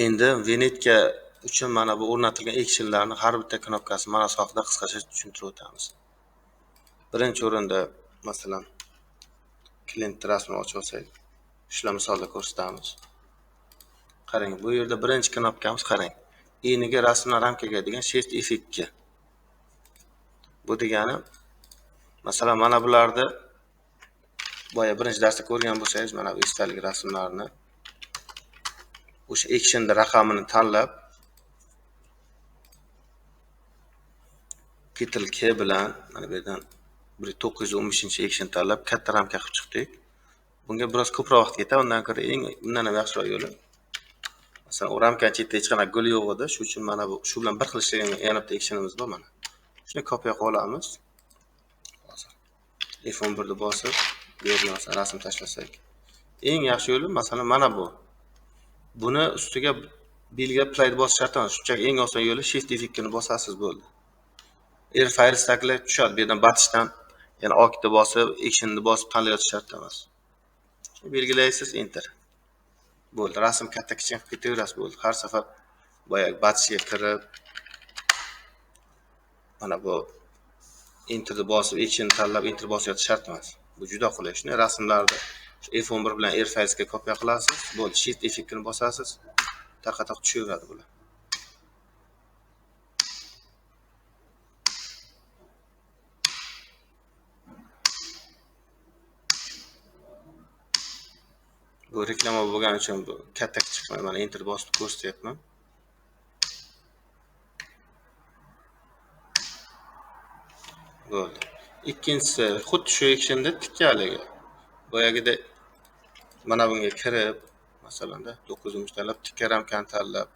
Endi Venetka uchun mana bu o'rnatilgan actionlarning har bitta knopkasi ma'nosi haqida qisqacha tushuntirib o'tamiz. Birinchi o'rinda masalan klient rasmini ochib olsak, shular misolda ko'rsatamiz. Qarang, bu yerda birinchi knopkamiz qarang. Eniga rasmdan ramkaga degan shift F2. Bu degani masalan mana bularni boya birinchi darsda ko'rgan bo'lsangiz, mana bu esdalik rasmlarni o'sha actionda raqamini tanlab Ctrl K bilan mana bu yerdan 915-action tanlab katta ramka qilib chiqdik. Bunga biroz ko'proq vaqt ketadi. Undan ko'ra undan ham yaxshiroq yo'li. Masalan, u ramkaning chetida hech qanaqa gul yo'q edi. Shuning uchun mana bu shu bilan bir xil ishlagan yana bitta actionimiz bor mana. Shuni kopiya qilib olamiz. Hozir F11 ni bosib, bu yerga rasm tashlasak. Eng yaxshi yo'li masalan mana bu. Buni ustiga belgilab playt bosish shart emas. Shunchaki eng oson yo'li shift F2 ni bosasiz bo'ldi. File stacklar tushadi. Bu yerdan batishdan yana okni bosib, actionni bosib tanlash shart emas. Belgilaysiz enter. Bo'ldi. Rasm katta kichik qilib ketaverasiz bo'ldi. Har safar boyagi batishga kirib mana bu enterni bosib, action tanlab enter bosishga shart emas. Bu juda qulay. Shuni rasmlarni F11 bilan Airfilesga kopiya qilasiz. Bo'ldi. Shift F2 ni bosasiz. Taqa-taq tushaveradi bular. Bu reklama bo'lgani uchun bu katta chiqmay mana enter bosib ko'rsatyapman. Bo'ldi. Ikkinchisi xuddi shu actionda tikkaligi. Boyagida mana bunga kirib, masalanda 913 tanlab tikka ramkani tanlab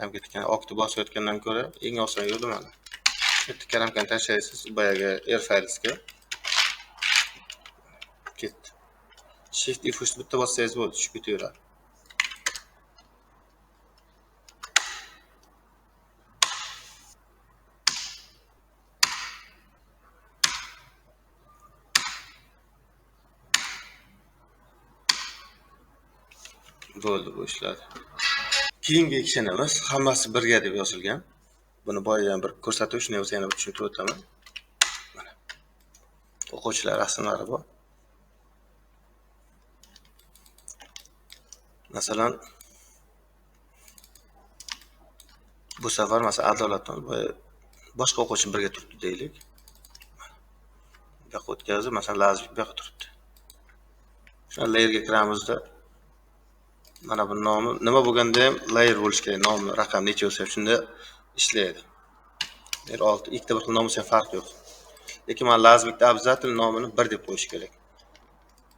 ramka tikkani okni bosayotgandan ko'ra eng oson yo'li mana. Tikka ramkani tashlaysiz, boyagi Airfilesga ketdi. Shift F3 bitta bossangiz bo'ldi, tushib ketaveradi. Bo'ldi bu ishlar. Keyingi actionimiz hammasi birga deb yozilgan. Buni boyadan bir ko'rsatuv, shuni o'zi yana bir tushuntirib o'taman. Mana. O'quvchilar rasmlari bor. Masalan, bu safar masalan adolatdan boshqa o'quvchi birga turibdi deylik. Bu yoqqa o'tkazib, masalan, lazim bu yoqqa turibdi. Shuni layerga kiramizda mana bu nomi nima bo'lganda ham layer bo'lish kerak. Nomi, raqam necha bo'lsa shunda ishlaydi. Yer 6 ikkita bir xil nom bo'lsa farq yo'q. Lekin mana lazimlikda обязательно nomini 1 deb qo'yish kerak.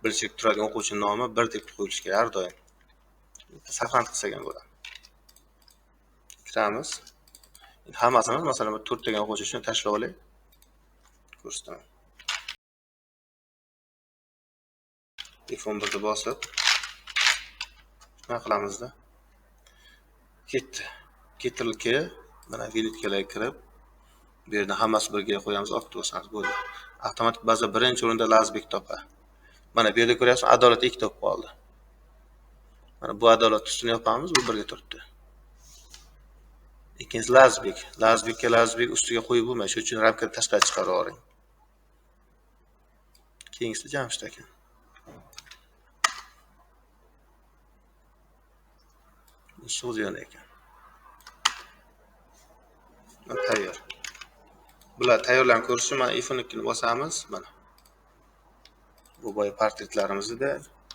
Bilishib turadigan o'quvchining nomi 1 deb qo'yilishi kerak har doim. Saqlanib qilsak ham bo'ladi. Kiramiz. Hammasini masalan 4 degan o'quvchi uchun tashlab olay. Ko'rsataman. F11 ni bosib nima qilamizda? Ketdi. Ctrl K mana Venetkalarga kirib, bu yerda hammasi birga qo'yamiz, okni bosamiz bo'ldi. Avtomatik baza birinchi o'rinda Lazbek topa. Mana bu yerda ko'ryapsiz, adolat 2 topib qoldi. Mana bu adolat ustini yopamiz, bu birga turibdi. Ikkinchisi Lazbek. Lazbek ustiga qo'yib bo'lmaydi, shuning uchun ramkani tashqari chiqarib yuboring. Keyingisi Jamshid aka. So'zyon ekan. Mana tayyor. Bular tayyorlanib ko'rishi, mana F12 ni bosamiz, mana. Bu boya portretlarimizda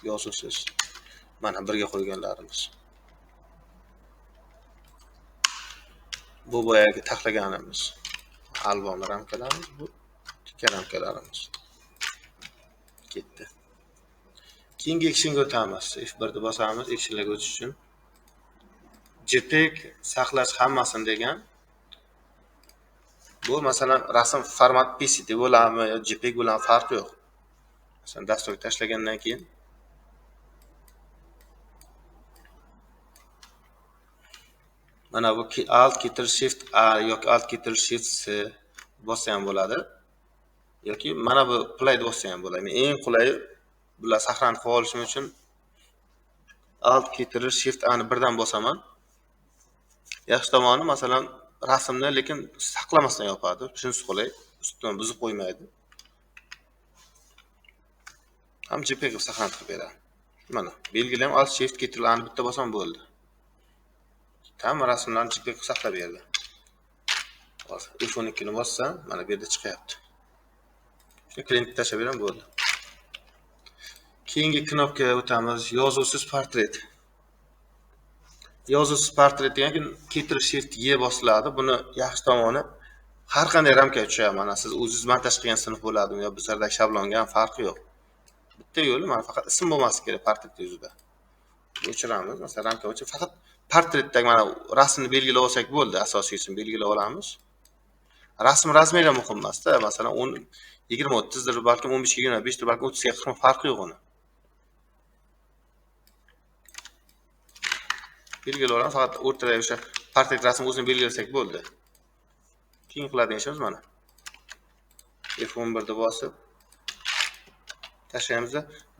yozuvsiz. Mana birga qo'yganlarimiz. Bu boyagi taxlaganimiz. Albom ramkalarimiz, bu tikka ramkalarimiz. Ketdi. Keyingi actionga o'tamiz. F1 ni bosamiz actionlarga o'tish uchun. JPEG saqlash hammasini degan. Bu masalan rasm format PSD bo'ladimi yo JPEG bilan farqi yo'q. Masalan dasturga tashlagandan keyin mana bu Alt Ctrl Shift A yoki Alt Ctrl Shift C bossa ham bo'ladi. Yoki mana bu play bossa ham bo'ladi. Eng qulayi bular saqlanib qolishim uchun Alt keytirir shift ani birdan bosaman. Yaxshi tomoni masalan rasmni lekin saqlamasdan yopadi. Shunisi qulay. Ustidan buzib qo'ymaydi. Ham JPEG qilib saqlanib beradi. Mana belgilam alt shift keytirilani bitta bosam bo'ldi. Tam rasmlarni JPEG qilib saqlab berdi. Hozir F12 ni bossam, mana bu yerda chiqyapti. Shuni klientga tashlab beraman bo'ldi. Keyingi knopkaga o'tamiz. Yozuvsiz portret. Yozuvsiz portret degan keytirish shift Y bosiladi. Buni yaxshi tomoni har qanday ramkaga tushadi. Mana siz o'zingiz montaj qilgan sinf bo'ladimi yo bizlardagi shablonga ham farqi yo'q. Bitta yo'li mana faqat ism bo'lmasi kerak portret yuzida. O'chiramiz. Masalan, ramka o'chirib faqat portretdagi mana rasmni belgilab olsak bo'ldi. Asosiysi belgilab olamiz. Rasm razmeri muhim emas-da. Masalan, 20-30 dir, balki 15-25 dir, balki 30-40 farqi yo'q uni. Belgilab olamiz. Faqat o'rtada o'sha portret rasmni o'zini belgilasak bo'ldi. Keyin qiladigan ishimiz mana. F11 da bosib tashlaymiz.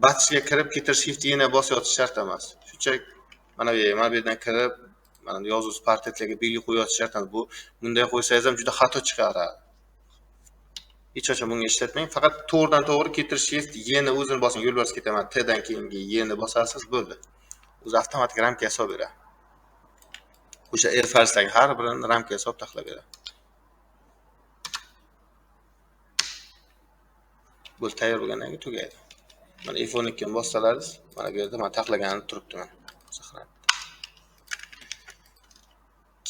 Batchga kirib ketirish shift yana bosib yotish shart emas. Shunchalik mana bu yerdan kirib, mana yozuv portretlarga belgi qo'yib yotish shart emas. Bu bunday qo'ysangiz ham juda xato chiqaradi. Hech qachon bunga ishlatmang. Faqat to'g'ridan to'g'ri ketirish shift yana o'zini bosing. Yo'lbars ketaman. T dan keyingi yana bosasiz bo'ldi. O'zi avtomatik ramkaga hisob beradi. O'sha airfiresdagi har birini ramkaga hisob taxlab beradi. Bu tayyor bo'lgandan keyin tugaydi. Mana F12 ni bossalaringiz, mana bu yerda men taxlaganini turibdi mana. Saqlanib.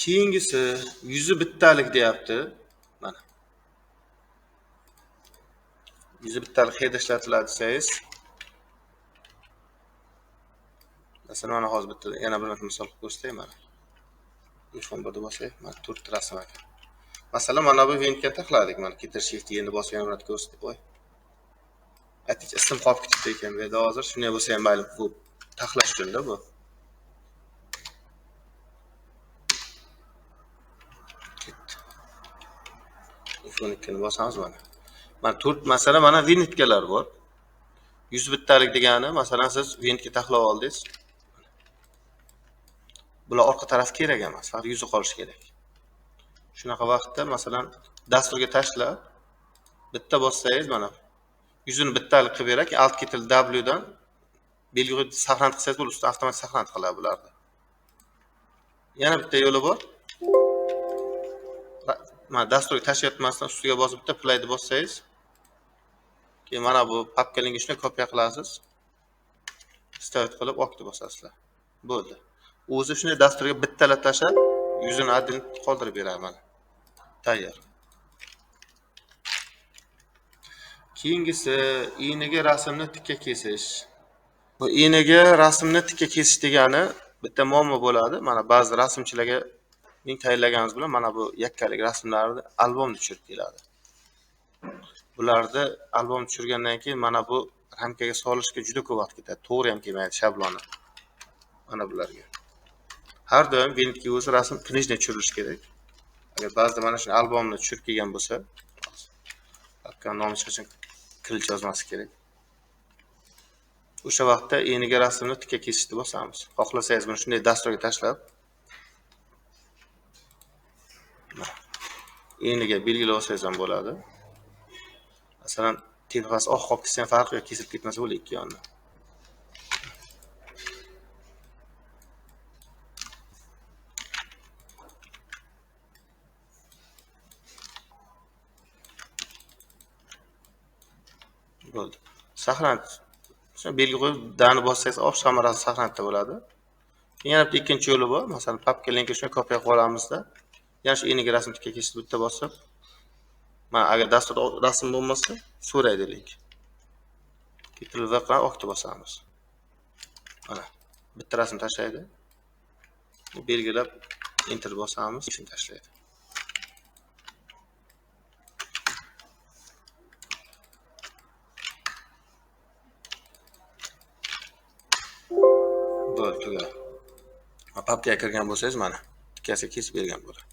Keyingisi yuzi bittalik deyapti. Mana. Yuzi bittalik header ishlatiladi desangiz. Masalan, mana hozir bitta yana bir misol ko'rsatay mana. F11 da bosay, mana 4 rasm ekan. Masalan, mana bu ventga taxladik. Mana ketirish shift endi bosib yana bir ko'rsatib qo'y. Aytdik, ism qolib ketibdi ekan bu yerda hozir. Shunday bo'lsa ham mayli, bu taxlash uchun-da bu. Ketdi. F12 ni bosamiz mana. Mana 4 masalan mana vinitkalar bor. 100 bittalik degani, masalan siz vinitga taxlab oldingiz. Bular orqa taraf kerak emas, faqat yuzi qolishi kerak. Shunaqa vaqtda masalan dasturga tashlab bitta bossangiz mana yuzini bittalik qilib beradi. Alt ketil W dan belgi qo'yib saqlanib qilsangiz bo'ladi, ustida avtomatik saqlanib qiladi bularni. Yana bitta yo'li bor. Mana dasturga tashlayotmasdan ustiga bosib bitta play ni bossangiz, keyin mana bu papkalarga shuni kopiya qilasiz. Stavit qilib okni bosasizlar. Bo'ldi. O'zi shunday dasturga bittalab tashlab, yuzini adin qoldirib beradi mana. Tayyor. Keyingisi ignaga rasmni tikka kesish. Bu ignaga rasmni tikka kesish degani bitta muammo bo'ladi. Mana ba'zi rasmchilarga men tayyorlaganimiz bilan mana bu yakkalik rasmlarni albomga tushirib keladi. Bularni albom tushirgandan keyin mana bu ramkaga solishga juda ko'p vaqt ketadi. To'g'ri ham kelmaydi shabloni. Mana bularga. Har doim vinitga o'zi rasm knijni tushirilishi kerak. Agar ba'zida mana shu albomni tushirib kelgan bo'lsa, hakkan nomi hech qachon kilish yozmasi kerak. O'sha vaqtda eniga rasmni tikka kesishni bosamiz. Xohlasangiz buni shunday dasturga tashlab eniga belgilab olsangiz ham bo'ladi. Masalan, tepasi oq qolib ketsa ham farqi yo'q, kesilib ketmasa bo'ladi ikki yonni. Bo'ldi. Saqlanib. Shuni belgi qo'yib dani bossangiz oq samarasi saqlanib bo'ladi. Yana bitta ikkinchi yo'li bor. Masalan, papka linkga shuni kopiya qilib olamizda. Yana shu eniga rasm tikka kesib bitta bosib, mana agar dasturda rasm bo'lmasa, so'raydi link. Ketilib bilan okni bosamiz. Mana bitta rasm tashlaydi. Belgilab enter bosamiz, shuni tashlaydi. Bo'ldi. Papkaga kirgan bo'lsangiz mana tikkasiga kesib bergan bo'ladi.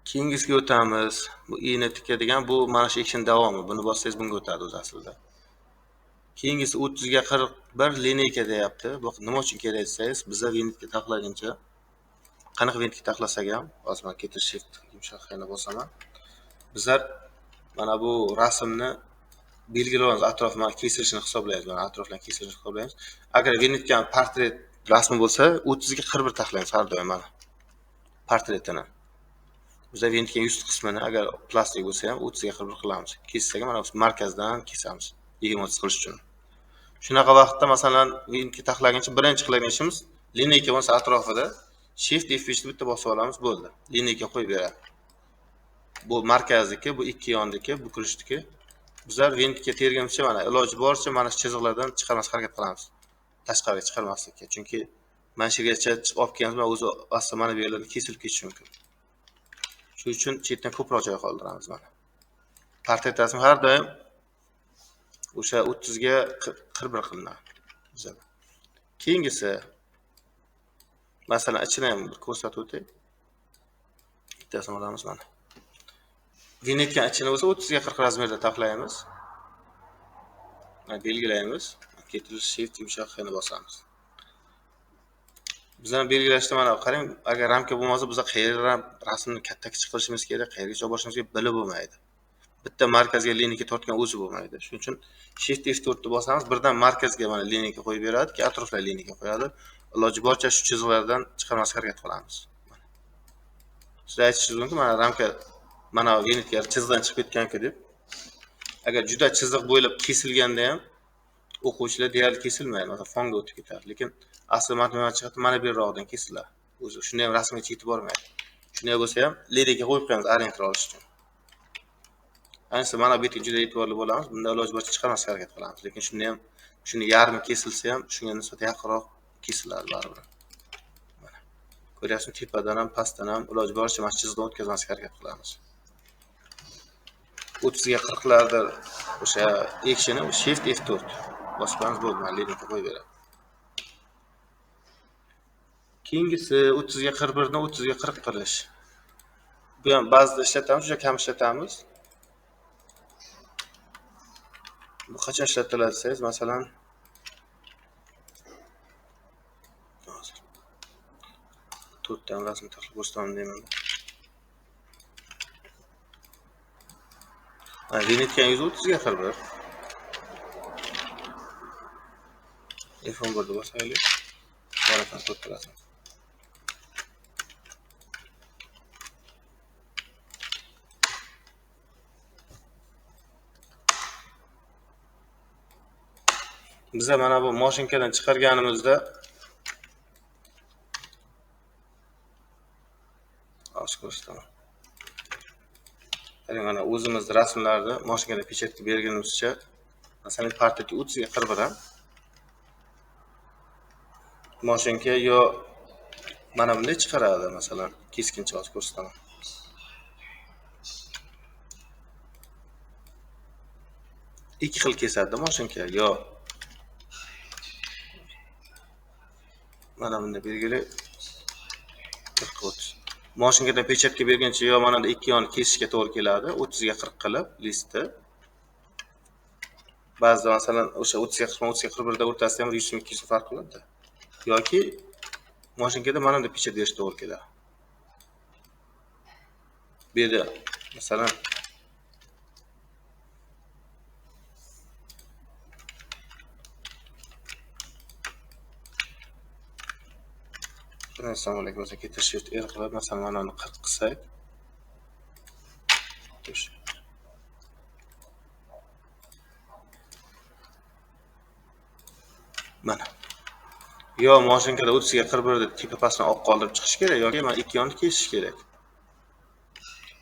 Keyingisiga o'tamiz. Bu i'ni tikadigan bu mana shu action davomi. Buni bossangiz bunga o'tadi o'zi aslida. Keyingisi 30 ga 41 lineyka deyapti. Bu nima uchun kerak desangiz, biza Windowsga taxlaguncha qanaqa Windowsga taxlasak ham, hozir men Ctrl Shift yumshoq yana bosaman. Bizlar mana bu rasmni belgilaymiz, atrofini kesishini hisoblaymiz. Mana atroflarni kesishini hisoblaymiz. Agar Windowsga portret rasmi bo'lsa, 30 ga 41 taxlaymiz har doim mana. Portretini. Biz Windowsga yuz qismini agar plastik bo'lsa ham 30 ga 41 qilamiz. Kessak mana markazdan kesamiz. 20-30 qilish uchun. Shunaqa vaqtda masalan Windowsga taxlaguncha birinchi qiladigan ishimiz lineyka bo'lsa atrofida Shift F5 ni bitta bosib olamiz, bo'ldi. Lineyka qo'yib beradi. Bu markazniki, bu ikki yondiki, bu kirishdiki. Bizlar Windowsga terguncha mana iloji boricha mana shu chiziqlardan chiqarmasga harakat qilamiz. Tashqariga chiqarmaslikka. Chunki mana shu yergacha olib kelganmiz, o'zi asli mana bu yerlarda kesilib ketishi mumkin. Shuning uchun chetdan ko'proq joy qoldiramiz mana. Portret rasmi har doim o'sha 30 ga 41 qilinadi. Keyingisi masalan ichini ham bir ko'rsatib o'tay. Bittasini olamiz mana. Windowsga ichini bo'lsa 30 ga 40 razmerda taxlaymiz. Mana belgilaymiz. Ctrl Shift yumshoq yana bosamiz. Bizdan belgilashda mana qarang, agar ramka bo'lmasa biz qayerdan rasmni katta kichik qilishimiz kerak, qayergacha olib borishimiz kerak bilib bo'lmaydi. Bitta markazga lineyka tortgan o'zi bo'lmaydi. Shuning uchun Shift F4 ni bosamiz, birdan markazga mana lineyka qo'yib beradi, keyin atroflarga lineyka qo'yadi. Iloji boricha shu chiziqlardan chiqarmasga harakat qilamiz. Siz aytishingiz mumkin, mana ramka mana Windowsga chiziqdan chiqib ketgan-ku deb. Agar juda chiziq bo'ylab kesilganda ham o'quvchilar deyarli kesilmaydi, masalan fonga o'tib ketadi. Lekin asli matematik jihatdan mana bu yerroqdan kesiladi. O'zi shunday ham rasmga yetib bormaydi. Shunday bo'lsa ham lineyka qo'yib qo'yamiz orientir olish uchun. Ayniqsa mana bu yerga juda e'tiborli bo'lamiz. Bunda iloji boricha chiqarmasga harakat qilamiz. Lekin shunda ham shuni yarmi kesilsa ham shunga nisbatan yaqinroq kesiladi baribir. Mana. Ko'ryapsizmi, tepadan ham, pastdan ham iloji boricha mana chiziqdan o'tkazmasga harakat qilamiz. 30 ga 40 larda o'sha actionni Shift F4 bosib qo'yamiz, bo'ldi. Mana lineyka qo'yib beradi. Keyingisi 30 ga 41 dan 30 ga 40 qilish. Bu ham ba'zida ishlatamiz, juda kam ishlatamiz. Bu qachon ishlatiladi desangiz, masalan hozir 4 ta rasm taxlab ko'rsataman deyman. Mana Windowsga 130 ga 41. F11 da bosaylik. Barakan 4 ta rasm. Biz mana bu mashinkadan chiqarganimizda ko'rsataman. Qarang, mana o'zimiz rasmlarni mashinkaga pechatga berganimizcha, masalan, portretga 30 ga 41 ham mashinka yo mana bunday chiqaradi, masalan, keskincha hozir ko'rsataman. Ikki xil kesadi mashinka, yo mana bunda belgili 40-30. Mashinkadan pechatga bergancha yo mana ikki yonni kesishga to'g'ri keladi, 30 ga 40 qilib listni. Ba'zida masalan o'sha 30 ga 40 30 ga 41 da o'rtasida ham 100 200 farq qiladi. Yoki mashinkada mana bunda pechat berish to'g'ri keladi. Bu yerda masalan Assalomu alaykum. Ctrl Shift R qilib masalan mana uni 40 qilsak. Mana. Yo mashinkada 30 ga 41 deb tepa pastini oq qoldirib chiqish kerak yoki mana ikki yonni kesish kerak.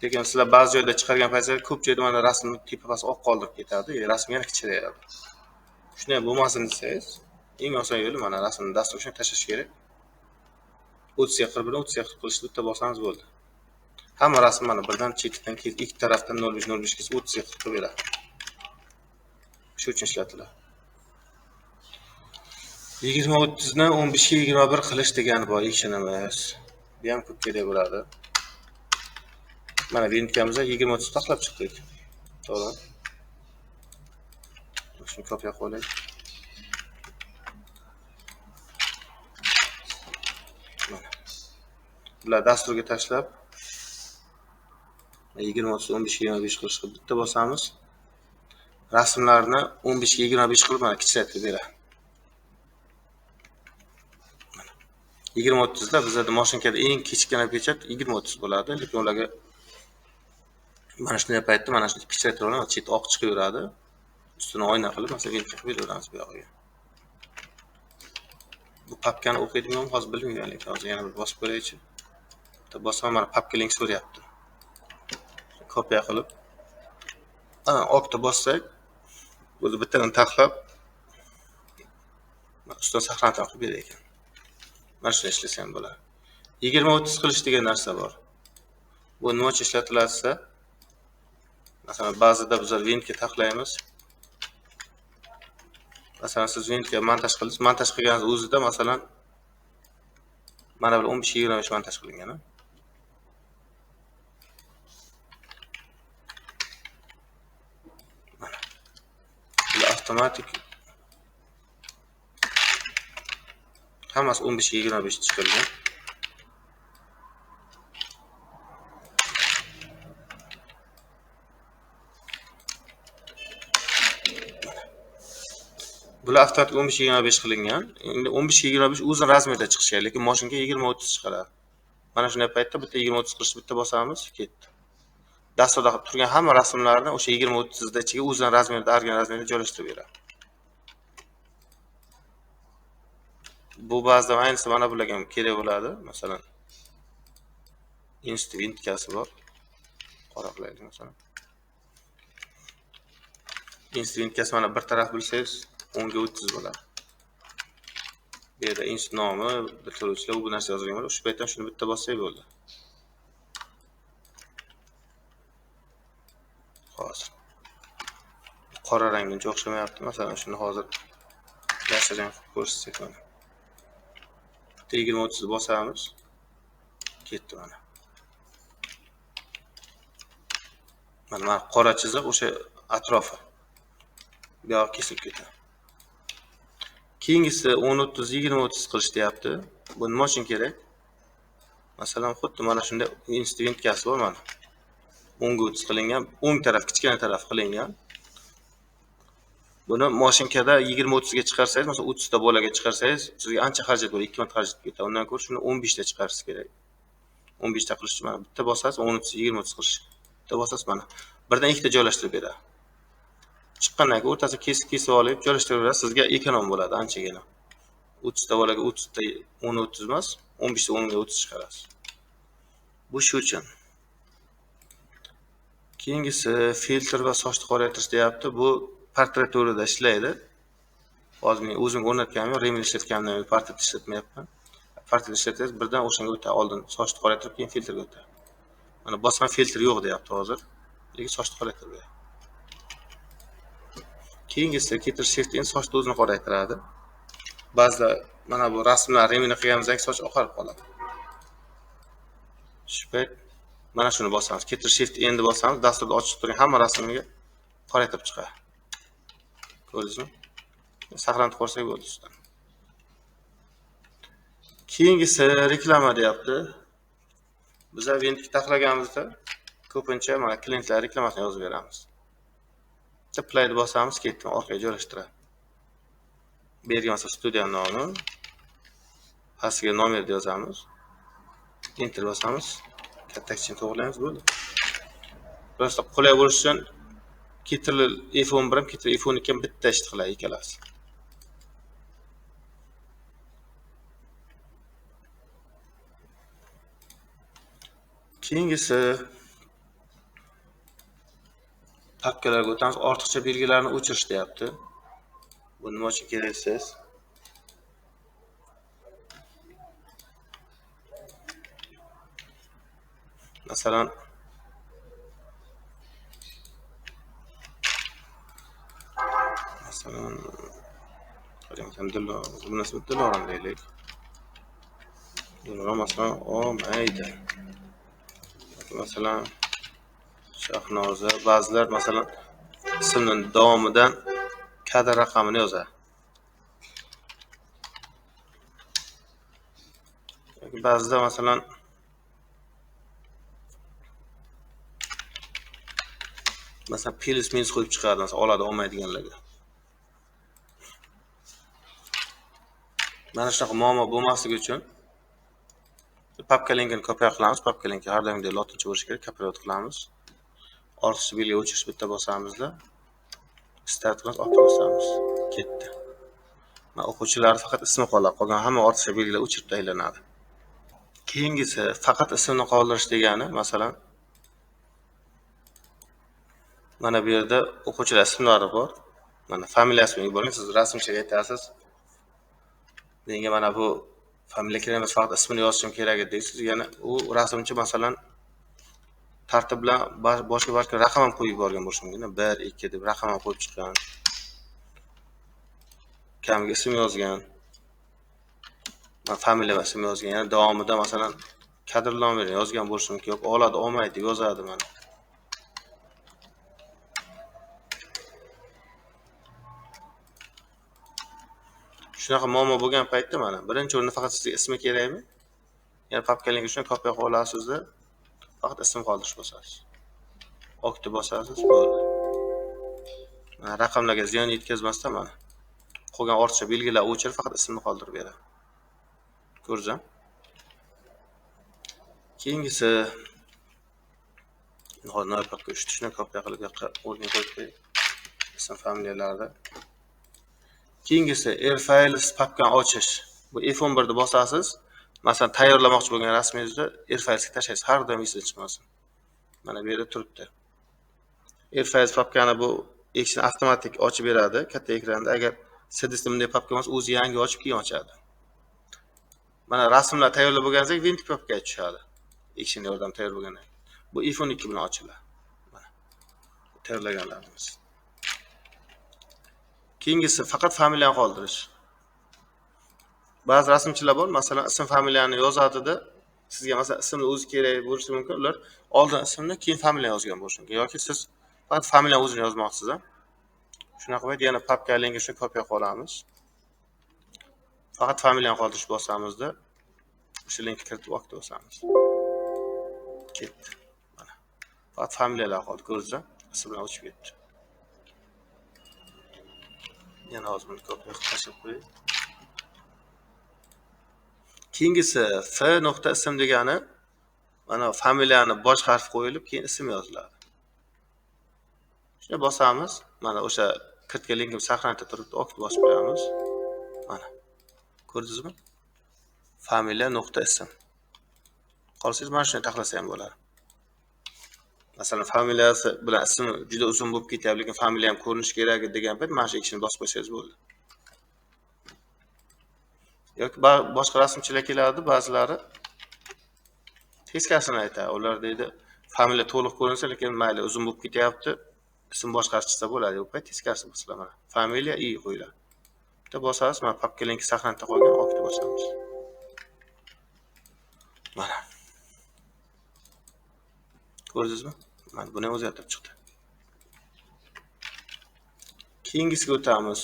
Lekin sizlar ba'zi joyda chiqargan paytda ko'p joyda mana rasmni tepa past oq qoldirib ketadi, rasm yana kichrayadi. Shunday bo'lmasin desangiz, eng oson yo'li mana rasmni dastur uchun tashlash kerak. 30 ga 41 dan 30 ga 40 qilishni bitta bosamiz bo'ldi. Hamma rasm mana birdan chetdan ikki tarafdan 0.5 kesib 30 ga 40 qilib beradi. Shu uchun ishlatiladi. 20-30 dan 15 ga 21 qilish degani bor actionimiz. Bu ham ko'p kerak bo'ladi. Mana vintkamizda 20-30 taxlab chiqdik. To'g'ri. Shuni kopiya qo'yaylik. Mana. Bular dasturga tashlab 20-30 15-25 qilish qilib bitta bosamiz. Rasmlarni 15-25 qilib mana kichiklatib beradi. 20-30 da bizda mashinkada eng kichkina pechat 20-30 bo'ladi, lekin ularga mana shunday paytda mana shunday kichiklatib olamiz, chet oq chiqaveradi. Ustini oyna qilib, masalan, vintga qilib beraveramiz bu yog'iga. Bu papkani o'qiydigan hozir bilmayman, lekin hozir yana bir bosib ko'raychi. Bitta bosaman, mana papka link so'rayapti. Kopiya qilib, oqda bossak, o'zi bittadan taxlab ustidan saqlanib qilib berar ekan. Mana shuni ishlasa ham bo'ladi. 20-30 qilish degan narsa bor. Bu nima uchun ishlatilsa, masalan, ba'zida bizlar vintga taxlaymiz. Masalan, siz vintga montaj qildingiz, montaj qilganingiz o'zida masalan mana bu 15-25 montaj qilingan. Mana. Bu avtomatik hammasi 15-25 chiqilgan. Bular avtomatik 15-25 qilingan. Endi 15-25 o'zini razmerda chiqishi kerak, lekin mashinga 20-30 chiqaradi. Mana shunday paytda bitta 20-30 qilishni bitta bosamiz, ketdi. Dasturda turgan hamma rasmlarni o'sha 20-30 da ichiga o'zining razmerida, argan razmerida joylashtirib beradi. Bu ba'zida ayniqsa mana bularga ham kerak bo'ladi. Masalan, inst vintkasi bor. Qora qilaylik masalan. Inst vintkasi mana bir taraf bilsangiz 10 ga 30 bo'ladi. Bu yerda inst nomi, bitiruvchilar bu narsa yozilgan bo'ladi. Shu paytdan shuni bitta bossak bo'ldi. Hozir qora rangga o'xshamayapti. Masalan, shuni hozir yashirgan qilib ko'rsatsak mana. 20-30 bosamiz. Ketdi mana. Mana qora chiziq o'sha atrofi. Bu yoq kesilib ketadi. Keyingisi 10-30 20-30 qilish deyapti. Bu nima uchun kerak? Masalan, xuddi mana shunday instrumentkasi bor mana. 10 ga 30 qilingan, o'ng taraf, kichkina taraf qilingan. Buni mashinkada 20-30 ga chiqarsangiz, masalan 30 ta bolaga chiqarsangiz, sizga ancha xarajat bo'ladi, 2 marta xarajat ketadi. Undan ko'ra shuni 15 ta chiqarish kerak. 15 ta qilish uchun mana bitta bosasiz, 10-30 20-30 qilish. Bitta bosasiz mana. Birdan ikkita joylashtirib beradi. Chiqqandan keyin o'rtasiga kesib olib, joylashtirib berasiz, sizga ekonom bo'ladi anchagina. 30 ta bolaga 30 ta 10-30 emas, 15 ta 10 ga 30 chiqarasiz. Bu shu uchun. Keyingisi filtr va sochni qoraytirish deyapti. Bu portreturada ishlaydi. Hozir men o'zim o'rnatganman, remil ishlatganimdan portret ishlatmayapman. Portret ishlatsangiz birdan o'shanga o'tadi, oldin sochni qoraytirib, keyin filtrga o'tadi. Mana bosma filtr yo'q deyapti hozir. Lekin sochni qoraytirib beradi. Keyingisi Keter Shift endi sochni o'zini qoraytiradi. Ba'zida mana bu rasmlar remini qilganimizdagi soch oqarib qoladi. Shu payt mana shuni bosamiz. Keter Shift endi bosamiz, dasturda ochiq turgan hamma rasmga qoraytirib chiqadi. Ko'rdingizmi? Saqlanib qo'ysak bo'ldi ustidan. Keyingisi reklama deyapti. Biz vintga taxlaganimizda ko'pincha mana klientlar reklamasini yozib beramiz. Bitta playni bosamiz, ketdi, orqaga joylashtiradi. Bergan studiya nomi, pastiga nomerni yozamiz. Enter bosamiz, katta kichikni to'g'rilaymiz, bo'ldi. Prosta qulay bo'lish uchun Keter iPhone 1 ham, Keter iPhone 2 ham bitta ish qiladi ikkalasi. Keyingisi papkalarga o'tamiz. Ortiqcha belgilarni o'chirish deyapti. Bu nima uchun kerak siz? Masalan, bu nasib Dilorom deylik. Dilorom masalan olmaydi. Masalan Shahnoza. Ba'zilar masalan ismning davomidan kadr raqamini yozadi. Ba'zida masalan plus minus qo'yib chiqadi, masalan oladi olmaydiganlarga. Mana shunaqa muammo bo'lmasligi uchun papka linkini kopiya qilamiz. Papka linki har doimgidek lotincha bo'lishi kerak. Kopiya qilamiz. Ortiqcha belgi o'chirish bitta bosamizda. Start qilib olib bosamiz. Ketdi. Mana o'quvchilar faqat ismi qoladi. Qolgan hamma ortiqcha belgilar o'chirib taylanadi. Keyingisi faqat ismni qoldirish degani, masalan mana bu yerda o'quvchilar ismlari bor. Mana familiyasini bo'ling, siz rasmchiga aytasiz. Menga mana bu familiya kerak emas, faqat ismini yozishim kerak edi deysiz. Yana u rasmchi masalan tartib bilan boshqa raqam ham qo'yib yuborgan bo'lishi mumkin. 1, 2 deb raqam ham qo'yib chiqqan. Kamiga ism yozgan. Familiya va ism yozgan. Yana davomida masalan kadr nomerini yozgan bo'lishi mumkin. Yo'q, oladi, olmaydi, yozadi mana. Shunaqa muammo bo'lgan paytda mana birinchi o'rinda faqat sizga ismi kerakmi? Yana papka linki shuni kopiya qilib olasizda, faqat ism qoldirish bosasiz. Okni bosasiz, bo'ldi. Mana raqamlarga ziyon yetkazmasdan mana qolgan ortiqcha belgilar o'chirib faqat ismni qoldirib beradi. Ko'rdim. Keyingisi papka shuni kopiya qilib yoqqa o'rniga qo'yib qo'ying. Ism familiyalarda. Keyingisi Airfiles papkani ochish. Bu F11 ni bosasiz. Masalan, tayyorlamoqchi bo'lgan rasmingizni Airfilesga tashlaysiz, har doim esdan chiqmasin. Mana bu yerda turibdi. Airfiles papkani bu ekran avtomatik ochib beradi katta ekranda. Agar sizda bunday papka bo'lsa, o'zi yangi ochib keyin ochadi. Mana rasmlar tayyorlab bo'lganingizda Windows papkaga tushadi. Action yordam tayyor bo'lgandan. Bu F12 bilan ochiladi. Mana tayyorlaganlarimiz. Keyingisi faqat familiyani qoldirish. Ba'zi rasmchilar bor, masalan, ism familiyani yozadi-da, sizga masalan ismni o'zi kerak bo'lishi mumkin. Ular oldin ismni, keyin familiya yozgan bo'lishi mumkin. Yoki siz faqat familiya o'zini yozmoqchisiz. Shunaqa payt yana papka linki shuni kopiya qilamiz. Faqat familiyani qoldirish bosamizda, o'sha linkni kiritib vaqt bosamiz. Ketdi. Mana. Faqat familiyalar qoldi, ko'rdingizmi? Ism bilan o'chib ketdi. Yana hozir buni kopiya qilib tashlab qo'ying. Keyingisi f.ism degani mana familiyani bosh harf qo'yilib, keyin ism yoziladi. Shuni bosamiz. Mana o'sha kiritgan linkim saqlanib turibdi, okni bosib qo'yamiz. Mana. Ko'rdingizmi? Familiya.ism. Qolsangiz mana shuni taxlasa ham bo'ladi. Masalan, familiyasi bilan ismi juda uzun bo'lib ketyapti, lekin familiya ham ko'rinish kerak degan payt mana shu ikisini bosib qo'ysangiz bo'ldi. Yoki boshqa rasmchilar keladi, ba'zilari teskarisini aytadi. Ular deydi, familiya to'liq ko'rinsa, lekin mayli uzun bo'lib ketyapti, ism boshqacha chiqsa bo'ladi. Yo'q, teskarisi bo'lsa mana. Familiya i qo'yiladi. Bitta bosasiz, mana papka linki saqlanib qolgan, okni bosamiz. Mana. Ko'rdingizmi? Mana buni o'zgartirib chiqdi. Keyingisiga o'tamiz.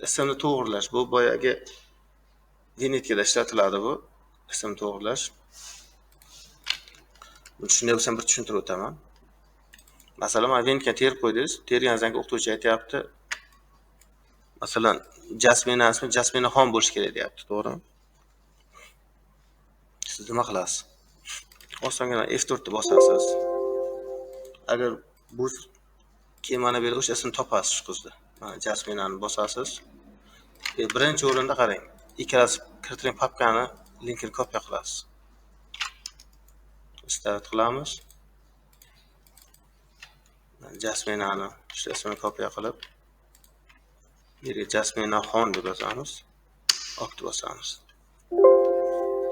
Ismni to'g'rilash. Bu boyagi genetikada ishlatiladi bu. Ism to'g'rilash. Buni shunday bo'lsa bir tushuntirib o'taman. Masalan, mana Venka terib qo'ydingiz. Terganingizdan keyin o'qituvchi aytayapti. Masalan, Jasmina ismi Jasminaxon bo'lishi kerak deyapti, to'g'rimi? Siz nima qilasiz? Osongina F4 ni bosasiz. Agar bu keyin mana bu yerda o'sha ismni topasiz shu qizni. Mana Jasminani bosasiz. Birinchi o'rinda qarang. Ikkalasi kiritilgan papkani linkini kopiya qilasiz. Start qilamiz. Jasminani shu ismini kopiya qilib, yerga Jasminaxon deb yozamiz. Okni bosamiz.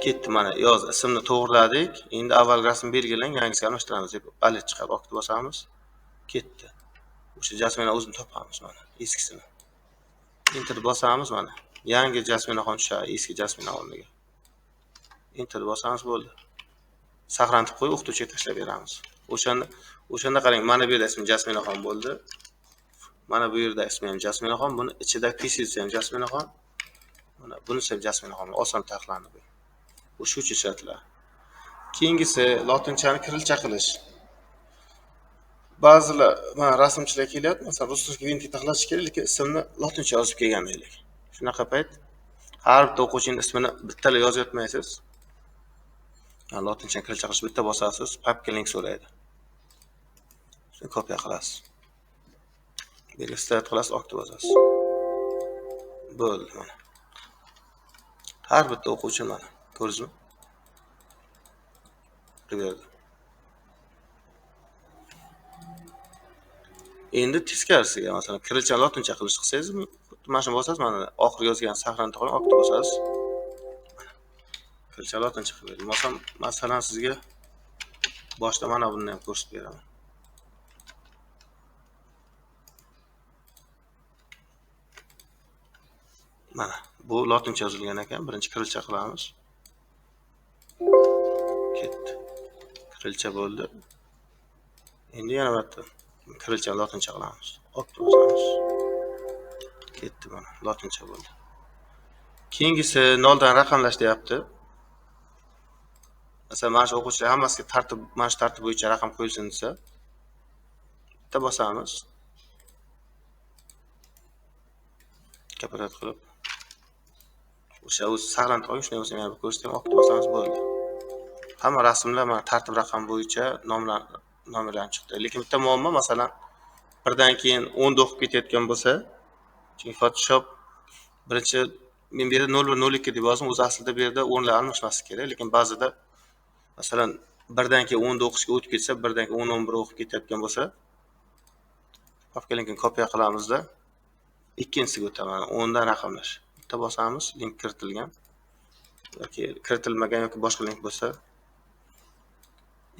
Ketdi, mana yoz ismni to'g'riladik. Endi avvalgi rasm belgilang, yangisiga almashtiramiz deb alet chiqib okni bosamiz. Ketdi. O'sha Jasmina o'zini topamiz mana, eskisini. Enter bosamiz mana. Yangi Jasminaxon tushadi, eski Jasmina o'rniga. Enter bosamiz bo'ldi. Saqlantirib qo'yib o'qituvchiga tashlab beramiz. O'shanda qarang, mana bu yerda ismi Jasminaxon bo'ldi. Mana bu yerda ismi ham Jasminaxon, buni ichida PC'si ham Jasminaxon. Mana bunisi ham Jasminaxon. Oson taxlandi bu. Bu shu uchun ishlatiladi. Keyingisi lotinchani kirilcha qilish. Ba'zilar mana rasmchilar kelyapti, masalan, russkiy vinti taxlash kerak, lekin ismni lotincha yozib kelgan deylik. Shunaqa payt har bitta o'quvchining ismini bittalab yozib yotmaysiz. Lotinchani kirilcha qilish bitta bosasiz, papka link so'raydi. Shuni kopiya qilasiz. Birga start qilasiz, okta bosasiz. Bo'ldi mana. Har bitta o'quvchi mana, ko'rdingizmi? Berdi. Endi teskarisiga, masalan, kirilcha lotincha qilish qilsangiz, mana shuni bosasiz, mana oxirgi yozgan sahifani to'g'ri okta bosasiz. Kirilcha lotincha qilib berdim. Masalan, sizga boshda mana buni ham ko'rsatib beraman. Mana bu lotincha yozilgan ekan. Birinchi kirilcha qilamiz. Ketdi. Kirilcha bo'ldi. Endi yana bitta kirilcha lotincha qilamiz. Okta bosamiz. Ketdi mana, lotincha bo'ldi. Keyingisi noldan raqamlash deyapti. Masalan, mana shu o'quvchilar hammasiga mana shu tartib bo'yicha raqam qo'yilsin desa, bitta bosamiz. Kaparat qilib. O'sha o'zi saqlanib qo'ying, shunday bo'lsa yana bir ko'rsatib, okta bosamiz bo'ldi. Hamma rasmlar mana tartib raqam bo'yicha nomerlar chiqdi. Lekin bitta muammo, masalan, birdan keyin 10 o'qib ketayotgan bo'lsa, chunki Photoshop birinchi men bu yerda 0 1 02 deb yozdim, o'zi aslida bu yerda o'rnlar almashmasligi kerak, lekin ba'zida masalan birdan keyin 10 o'qishga o'tib ketsa, birdan keyin 10 11 o'qib ketayotgan bo'lsa, papka linkini kopiya qilamizda, ikkinchisiga o'taman, 10 dan raqamlash. Bitta bosamiz, link kiritilgan yoki kiritilmagan yoki boshqa link bo'lsa,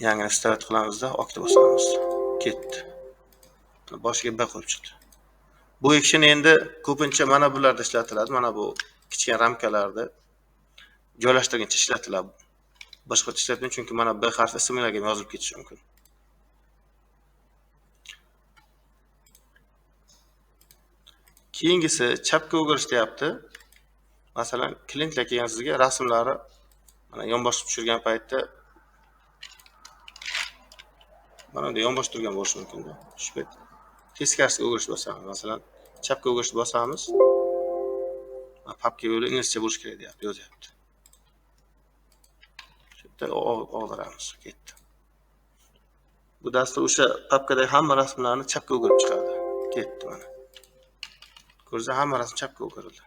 yangi start qilamizda, okta bosamiz. Ketdi. Boshiga B qo'yib chiqdi. Bu action endi ko'pincha mana bularda ishlatiladi. Mana bu kichkina ramkalarda joylashtirgancha ishlatiladi. Boshqa ishlatmayman, chunki mana B harfi ismlarga yozilib ketishi mumkin. Keyingisi chapga o'girish deyapti. Masalan, klientlar kelgan sizga rasmlari mana yonbosh tushirgan paytda mana bunday yonbosh turgan bo'lishi mumkin. Shu payt teskarisiga o'girish bosamiz. Masalan, chapga o'girish bosamiz. Papka yo'li inglizcha bo'lishi kerak deyapti, yozyapti. Shu yerda og'diramiz, ketdi. Bu dastur o'sha papkadagi hamma rasmlarni chapga o'girib chiqadi. Ketdi mana. Ko'rsa hamma rasm chapga o'girildi.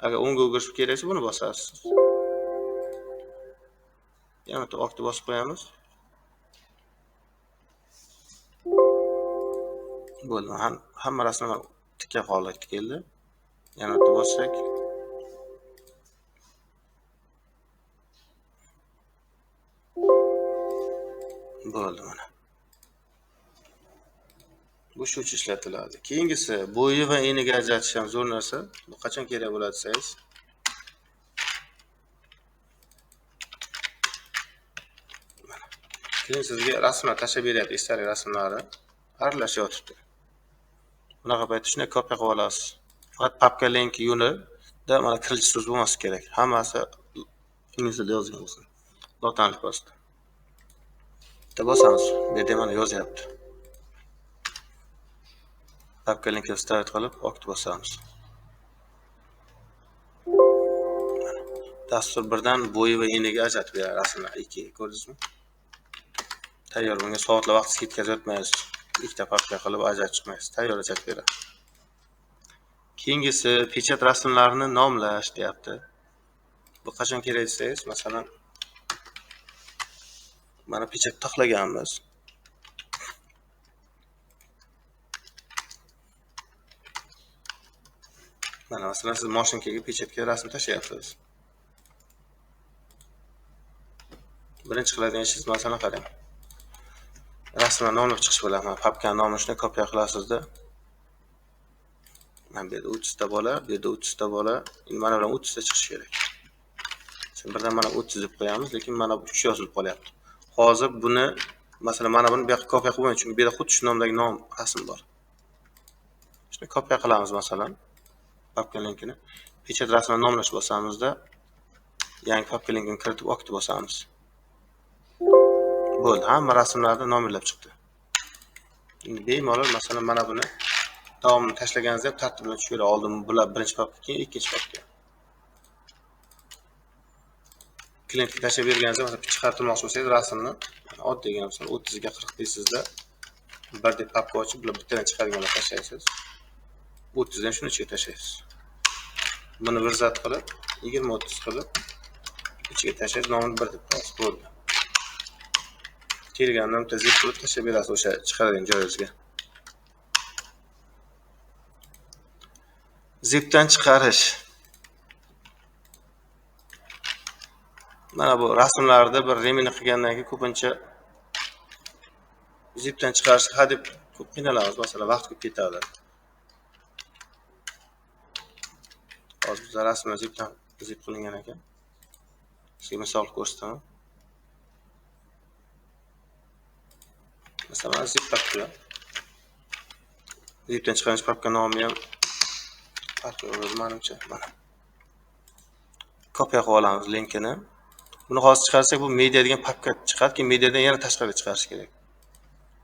Agar o'ngga o'girish kerak bo'lsa, buni bosasiz. Yana bitta okta bosib qo'yamiz. Bo'ldi. Hamma rasmlar tikka holatga keldi. Yana bitta bossak. Bo'ldi mana. Bu shu uchun ishlatiladi. Keyingisi bo'yi va eniga ajratish ham zo'r narsa. Bu qachon kerak bo'ladi desangiz, mana. Keyin sizga rasmlar tashlab beryapti, istalgan rasmlarni aralashyapti. Bunaqa paytda shunday kopiya qilib olasiz. Faqat papka link yo'lida mana kirilchi so'z bo'lmasi kerak. Hammasi ingliz tilida yozilgan bo'lsin. Lotin alifbosida. Bitta bosamiz. Bu yerda mana yozyapti. Papka linkini start qilib, okta bosamiz. Dastur birdan bo'yi va eniga ajratib beradi rasmlarni ikkiga, ko'rdingizmi? Tayyor, bunga soatlar vaqt ketkazib o'tmaysiz. Ikkita papka qilib ajratib chiqmaysiz. Tayyor ajratib beradi. Keyingisi pechat rasmlarini nomlash deyapti. Bu qachon kerak desangiz, masalan, mana pechat taxlaganmiz. Mana masalan siz mashinkaga pechatga rasm tashlayapsiz. Birinchi qiladigan ishingiz, masalan qarang. Rasmni nomlab chiqish bo'ladi. Mana papkaning nomini shunday kopiya qilasizda. Mana bu yerda 30 ta bola, bu yerda 30 ta bola. Endi mana bilan 30 ta chiqishi kerak. Sen birdan mana 30 deb qo'yamiz, lekin mana bu 3 yozilib qolyapti. Hozir buni masalan mana buni bu yoqqa kopiya qilib qo'ying, chunki bu yerda xuddi shu nomdagi rasm bor. Shuni kopiya qilamiz masalan. Papka linkini. Pechat rasmini nomlash bosamizda yangi papka linkini kiritib okni bosamiz. Bo'ldi, hamma rasmlarni nomerlab chiqdi. Endi bemalol masalan mana buni davomini tashlaganingizda ham tartib bilan tushira oldim. Bular birinchi papka, keyin ikkinchi papka. Klientga tashlab berganingizda masalan chiqartirmoqchi bo'lsangiz rasmni oddiygina masalan 30 ga 40 deysizda bir deb papka ochib bular bittadan chiqadiganlar tashlaysiz. 30 dan shuni ichiga tashlaysiz. Buni bir zat qilib 20-30 qilib ichiga tashlaysiz, nomini bir deb qo'yasiz. Bo'ldi. Telegramdan bitta zip qilib tashlab berasiz o'sha chiqaradigan joyingizga. Zipdan chiqarish. Mana bu rasmlarda bir remini qilgandan keyin ko'pincha zipdan chiqarish hadeb ko'p qiynalamiz, masalan vaqt ko'p ketadi. Hozir biz rasmni zipdan zip qilingan ekan. Sizga misol ko'rsataman. Masalan zip papka. Zipdan chiqarish papka nomi ham farqi yo'q menimcha. Mana. Kopiya qilib olamiz linkini. Buni hozir chiqarsak bu media degan papka chiqadi, keyin mediadan yana tashqariga chiqarish kerak.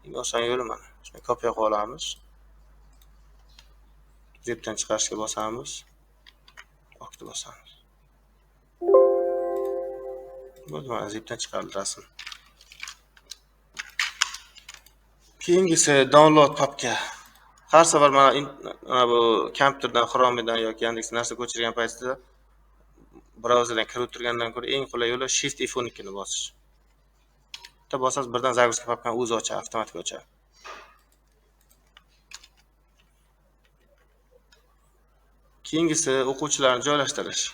Eng oson yo'li mana. Shuni kopiya qilib olamiz. Zipdan chiqarishga bosamiz. Okni bosamiz. Bo'ldi, mana zipdan chiqarildi rasm. Keyingisi download papka. Har safar mana bu kompyuterdan, Chrome'dan yoki Yandex narsa ko'chirgan paytida brauzerdan kirib turgandan ko'ra eng qulay yo'li Shift F12 ni bosish. Bitta bosasiz birdan загрузка papkani o'zi ochadi, avtomatik ochadi. Keyingisi o'quvchilarni joylashtirish.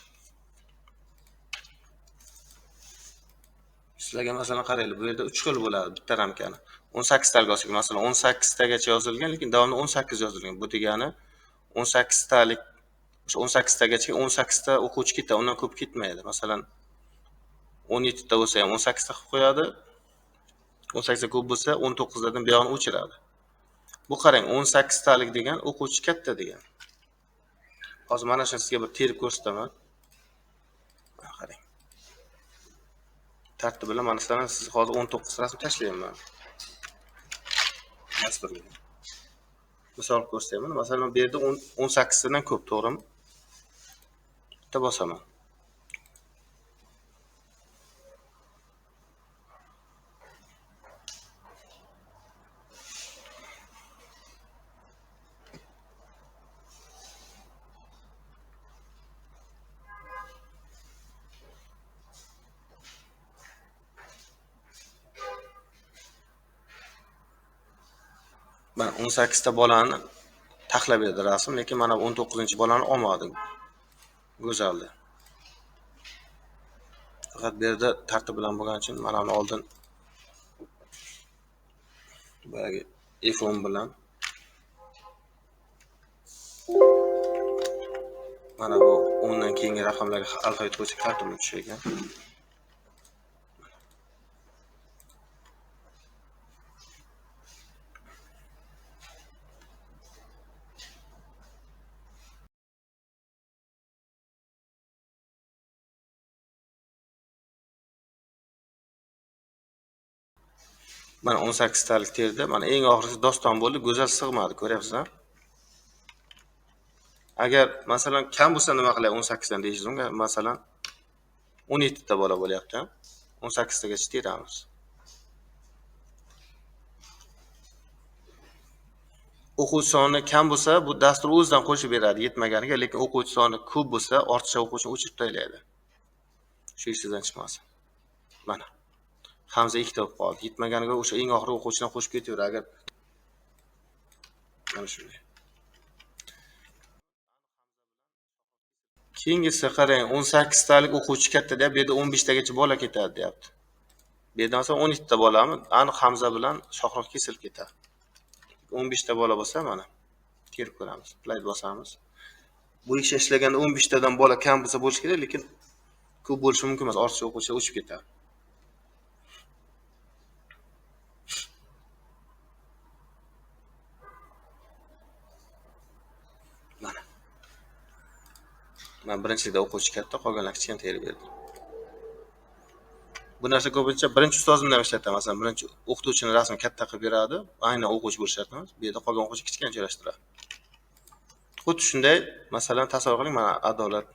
Sizlarga masalan qaranglar, bu yerda 3 xil bo'ladi bitta ramkani. 18 talik olsak, masalan 18 tagacha yozilgan, lekin davomida 18 yozilgan. Bu degani 18 talik, o'sha 18 tagacha 18 ta o'quvchi ketadi, undan ko'p ketmaydi. Masalan 17 ta bo'lsa ham 18 ta qilib qo'yadi. 18 ta ko'p bo'lsa 19 tadan bu yoqni o'chiradi. Bu qarang, 18 talik degan o'quvchi katta degan. Hozir mana shuni sizga bir terib ko'rsataman. Mana qarang. Tartib bilan mana sizlarni siz hozir 19 rasm tashlayman. Dasturga. Misol ko'rsataman. Masalan bu yerda 18 tadan ko'p, to'g'rimi? Bitta bosaman. Ben 18 ta bolani taxlab berdi rasm, lekin mana 19-bolani olmadi. Go'zaldi. Faqat bu yerda tartib bilan bo'lgani uchun mana buni oldin boyagi F10 bilan mana bu 10 dan keyingi raqamlarga alfavit qo'ysak tartib bilan tushar ekan. Mana 18 talik terdi. Mana eng oxirisi doston bo'ldi, go'zal sig'madi, ko'ryapsizmi? Agar masalan kam bo'lsa nima qilay 18 dan deysiz unga, masalan 17 ta bola bo'lyapti. 18 tagacha teramiz. O'quvchi soni kam bo'lsa, bu dastur o'zidan qo'shib beradi yetmaganiga, lekin o'quvchi soni ko'p bo'lsa, ortiqcha o'quvchini o'chirib tashlaydi. Shu ishdan chiqmasin. Mana. Hamza 2 ta bo'lib qoldi. Yetmaganiga o'sha eng oxirgi o'quvchidan qo'shib ketaveradi agar. Mana shunday. Keyingisi qarang, 18 talik o'quvchi katta deb, bu yerda 15 tagacha bola ketadi, deyapti. Bu yerdan so'ng 12 ta bolami, aniq Hamza bilan Shohruh kesilib ketadi. 15 ta bola bo'lsa mana terib ko'ramiz. Play bosamiz. Bu ish ishlaganda 15 tadan bola kam bo'lsa bo'lish kerak, lekin ko'p bo'lishi mumkin emas. Ortiqcha o'quvchi o'chib ketadi. Men birinchilikda o'quvchi katta, qolganlar kichkina terib berdim. Bu narsa ko'pincha birinchi ustozimdan ishlatyapman. Masalan, birinchi o'qituvchini rasmini katta qilib beradi, aynan o'quvchi bo'lish shart emas. Bu yerda qolgan o'quvchi kichkina joylashtiradi. Xuddi shunday, masalan, tasavvur qiling, mana Adolat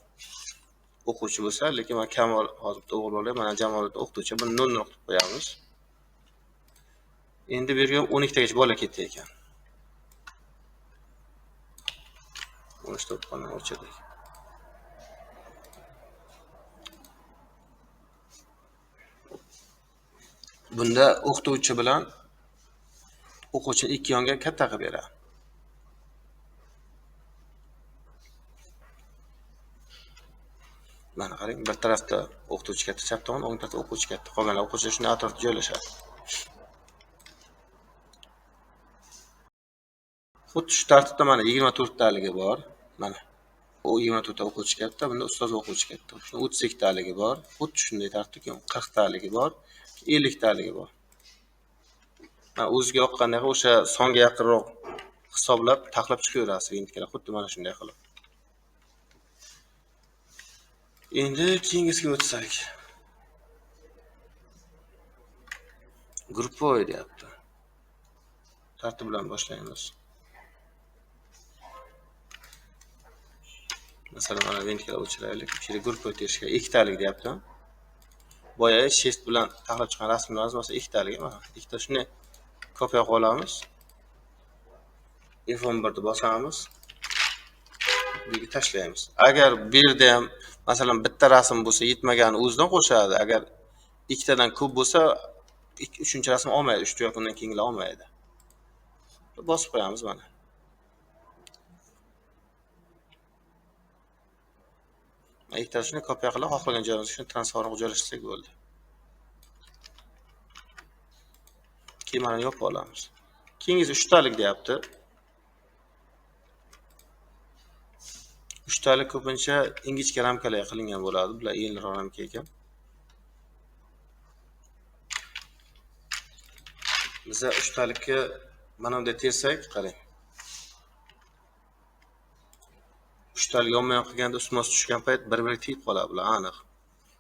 o'quvchi bo'lsa, lekin men Kamol hozir bitta o'g'il bola, mana Jamoliddin o'qituvchi. Buni 0 qilib qo'yamiz. Endi bu yerga 12 tagacha bola ketdi ekan. 13 ta qolgan o'chirdik. Bunda o'qituvchi bilan o'quvchini ikki yonga katta qilib beradi. Mana qarang, bir tarafda o'qituvchi katta, chap tomon, o'ng tarafda o'quvchi katta. Qolganlar o'quvchilar shunday atrofda joylashadi. Xuddi shu tartibda mana 24 taligi bor. Mana u 24 ta o'quvchi katta, bunda ustoz o'quvchi katta. Shuni 32 taligi bor. Xuddi shunday tartibda 40 taligi bor, 50 taligi bor. Mana o'ziga yoqqandek o'sha songa yaqinroq hisoblab, taxlab chiqaverasiz vintkalar, xuddi mana shunday qilib. Endi keyingisiga o'tsak. Gruppoy deyapti. Tartib bilan boshlaymiz. Masalan, mana vintkalar o'chiraylik. Bu yerga gruppoy terishga 2 talik deyapti. Boya shift bilan taxlab chiqqan rasmlarimiz masalan 2 talik, mana 2 ta shuni kopiya qilib olamiz. F11 ni bosamiz. Bunga tashlaymiz. Agar bu yerda ham masalan bitta rasm bo'lsa, yetmagani o'zidan qo'shadi. Agar ikkitadan ko'p bo'lsa, 3-chi rasm olmaydi, 3 yoki undan keyingilar olmaydi. Bosib qo'yamiz mana. Ikkita shuni kopiya qilib, xohlagan joyimizga shuni transformga joylashtirsak bo'ldi. Keyin mana yopib olamiz. Keyingisi 3 talik deyapti. 3 talik ko'pincha ingichka ramkalarga qilingan bo'ladi. Bular yengilroq ramka ekan. Biz 3 talikka mana bunday tersak, qarang. 3 talik yonma-yon qilganda ustma-ust tushgan payt bir-biriga tegib qoladi bular, aniq.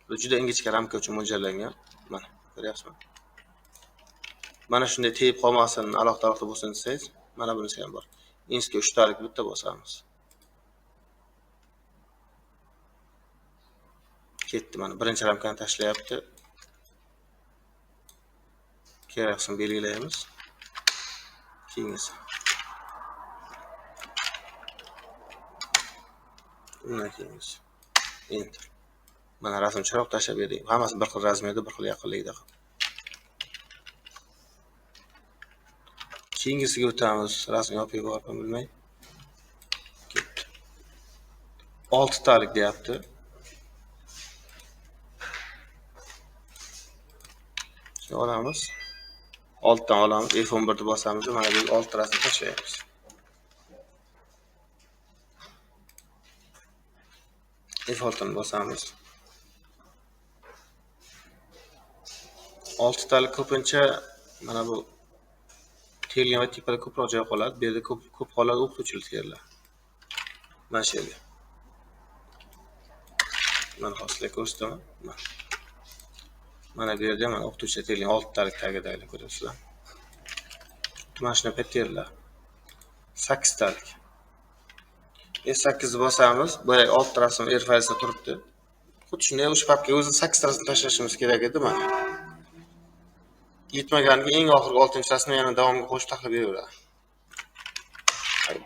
Bu juda ingichka ramka uchun mo'ljallangan. Mana, ko'ryapsizmi? Mana shunday tegib qolmasin, alohida bo'lsin desangiz, mana bunisi ham bor. Ingichka 3 talik bitta bosamiz. Ketdi, mana birinchi ramkani tashlayapti. Keraksin belgilaymiz. Keyingisi. Undan keyingisi. Enter. Mana rasm chiroq tashlab berdik. Hammasi bir xil razmerda, bir xil yaqinlikda. Keyingisiga o'tamiz. Rasm yopib yubordim, bilmay. Ketdi. 6 talik deyapti. Shuni olamiz. Altdan olamiz. F11 ni bosamiz. Mana bu 6 rasm tashlaymiz. F6 ni bosamiz. 6 talik ko'pincha mana bu terilgan va tepada ko'proq joy qoladi. Bu yerda ko'p qoladi o'qituvchilik teriladi. Mana shu yerga. Mana hozir ko'rsataman. Mana bu yerda mana o'qituvchilik terilgan 6 talik tagidagini ko'ryapsizlar. Mana shuna payt teriladi. 8 talik. F8 ni bosamiz. Boya 6 rasm R-faylda turibdi. Xuddi shunday o'sha papkaga o'zi 8 rasm tashlashimiz kerak edi mana. Yetmaganiga eng oxirgi 6-rasmni yana davomga qo'shib taxlab beraveradi.